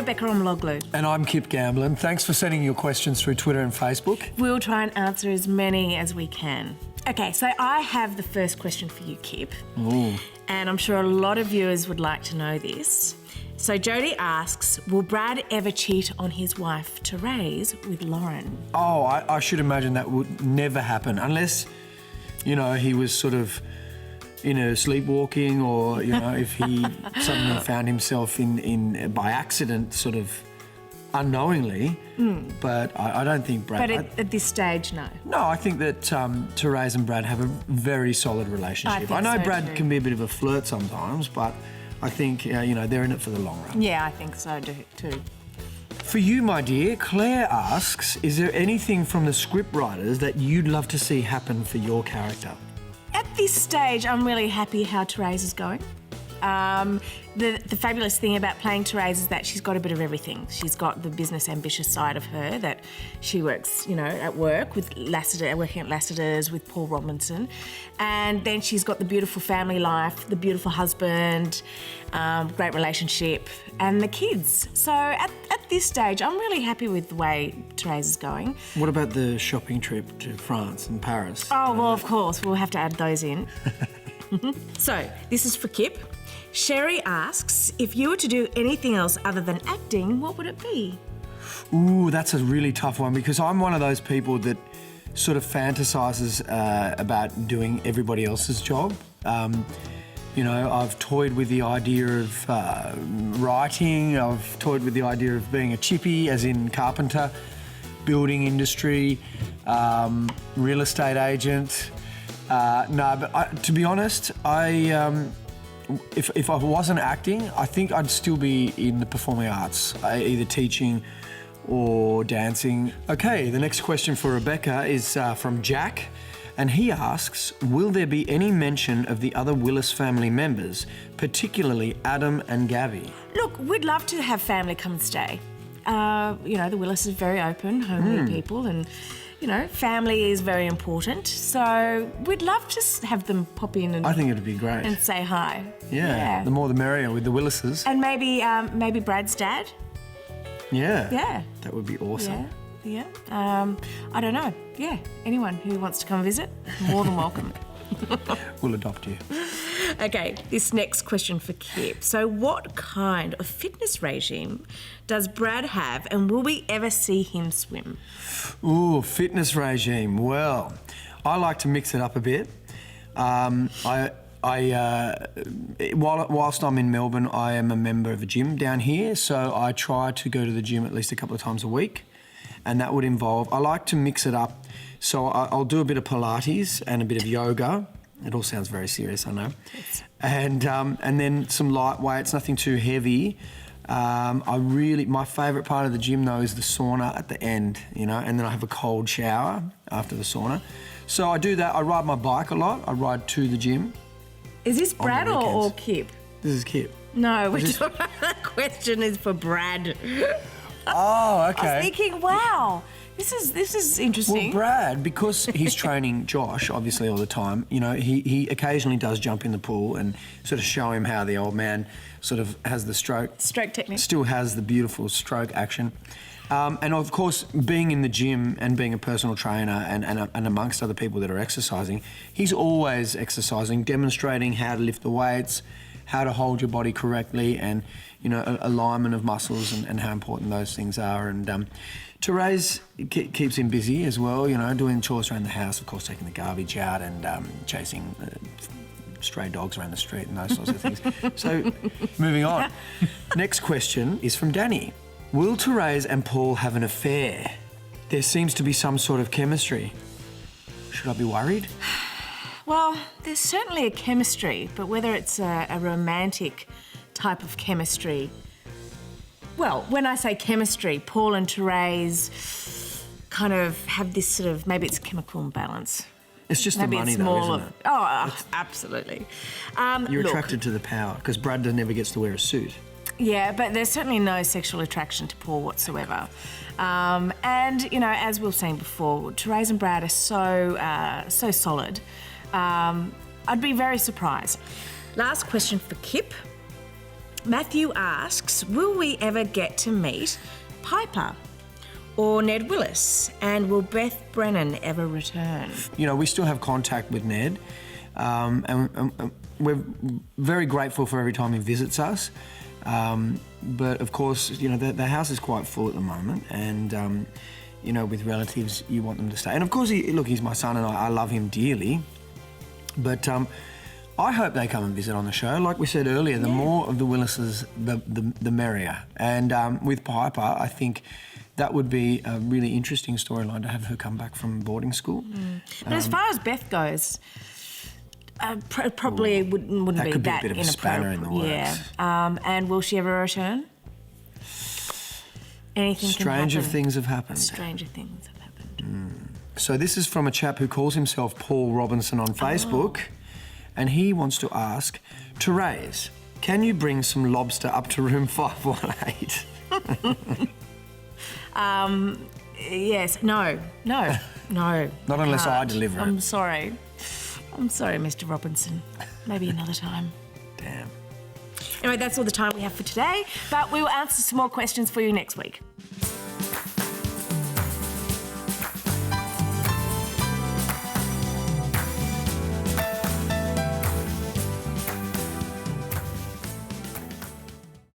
Rebekah Elmaloglou. And I'm Kip Gamblin. Thanks for sending your questions through Twitter and Facebook. We'll try and answer as many as we can. Okay, so I have the first question for you, Kip. Ooh. And I'm sure a lot of viewers would like to know this. So Jodie asks, will Brad ever cheat on his wife, Terese, with Lauren? Oh, I should imagine that would never happen unless, you know, he was sort of, you know, sleepwalking, or, you know, if he suddenly found himself in by accident, sort of unknowingly. But I don't think Brad... But at this stage, no. No, I think that Terese and Brad have a very solid relationship. I know so Brad too. can be a bit of a flirt sometimes, but I think, you know, they're in it for the long run. Yeah, I think so too. For you, my dear, Claire asks, is there anything from the script writers that you'd love to see happen for your character? At this stage, I'm really happy how Terese is going. The fabulous thing about playing Terese is that she's got a bit of everything. She's got the business ambitious side of her, that she works, you know, at work with Lassiter, working at Lassiter's with Paul Robinson. And then she's got the beautiful family life, the beautiful husband, great relationship, and the kids. So at this stage, I'm really happy with the way Terese is going. What about the shopping trip to France and Paris? Oh, well, of course, we'll have to add those in. So, this is for Kip. Sherry asks, if you were to do anything else other than acting, what would it be? Ooh, that's a really tough one, because I'm one of those people that sort of fantasises about doing everybody else's job. You know, I've toyed with the idea of writing, I've toyed with the idea of being a chippy, as in carpenter, building industry, real estate agent. No, but to be honest, if I wasn't acting, I think I'd still be in the performing arts, either teaching or dancing. Okay, the next question for Rebekah is from Jack, and he asks, will there be any mention of the other Willis family members, particularly Adam and Gabby? Look, we'd love to have family come and stay. You know, the Willis is very open, homely people, and, you know, family is very important. So we'd love to have them pop in and... I think it'd be great. And say hi. Yeah, the more the merrier with the Willises. And maybe Brad's dad. Yeah. Yeah. That would be awesome. Yeah. I don't know. Yeah, anyone who wants to come visit, more than welcome. We'll adopt you. Okay, this next question for Kip. So what kind of fitness regime does Brad have, and will we ever see him swim? Ooh, fitness regime. Well, I like to mix it up a bit. Whilst I'm in Melbourne, I am a member of a gym down here, so I try to go to the gym at least a couple of times a week, and that would involve, I like to mix it up, so I'll do a bit of Pilates and a bit of yoga. It all sounds very serious, I know. Yes. And then some light weights, nothing too heavy. My favourite part of the gym though is the sauna at the end, you know, and then I have a cold shower after the sauna. So I do that. I ride my bike a lot. I ride to the gym. Is this Brad or Kip? This is Kip. No, the question is for Brad. Oh, okay. I was thinking, wow, this is interesting. Well, Brad, because he's training Josh, obviously, all the time, you know, he occasionally does jump in the pool and sort of show him how the old man sort of has the stroke technique. Still has the beautiful stroke action. And of course, being in the gym and being a personal trainer and amongst other people that are exercising, he's always exercising, demonstrating how to lift the weights, how to hold your body correctly, and, you know, alignment of muscles and how important those things are. And Terese keeps him busy as well, you know, doing chores around the house, of course, taking the garbage out and chasing stray dogs around the street and those sorts of things. So, moving on. Next question is from Danny. Will Terese and Paul have an affair? There seems to be some sort of chemistry. Should I be worried? Well, there's certainly a chemistry, but whether it's a romantic type of chemistry... Well, when I say chemistry, Paul and Terese kind of have this sort of... Maybe it's chemical imbalance. It's just Maybe the money, it's though, more isn't it? Oh, absolutely. You're look, attracted to the power, because Brad never gets to wear a suit. Yeah, but there's certainly no sexual attraction to Paul whatsoever. And, you know, as we were saying before, Terese and Brad are so solid. I'd be very surprised. Last question for Kip. Matthew asks, will we ever get to meet Piper or Ned Willis? And will Beth Brennan ever return? You know, we still have contact with Ned, and we're very grateful for every time he visits us. But of course, you know, the house is quite full at the moment, and you know, with relatives, you want them to stay. And of course, he's my son, and I love him dearly. But I hope they come and visit on the show. Like we said earlier, the more of the Willises, the merrier. And with Piper, I think that would be a really interesting storyline to have her come back from boarding school. But as far as Beth goes, probably wouldn't be could be a that bit of a spanner in the works. Yeah. And will she ever return? Anything can happen. Stranger things have happened. Stranger things have happened. So this is from a chap who calls himself Paul Robinson on Facebook, and he wants to ask, Terese, can you bring some lobster up to room 518? Yes. No. Not unless I deliver it. I'm sorry, Mr. Robinson. Maybe another time. Damn. Anyway, that's all the time we have for today, but we will answer some more questions for you next week.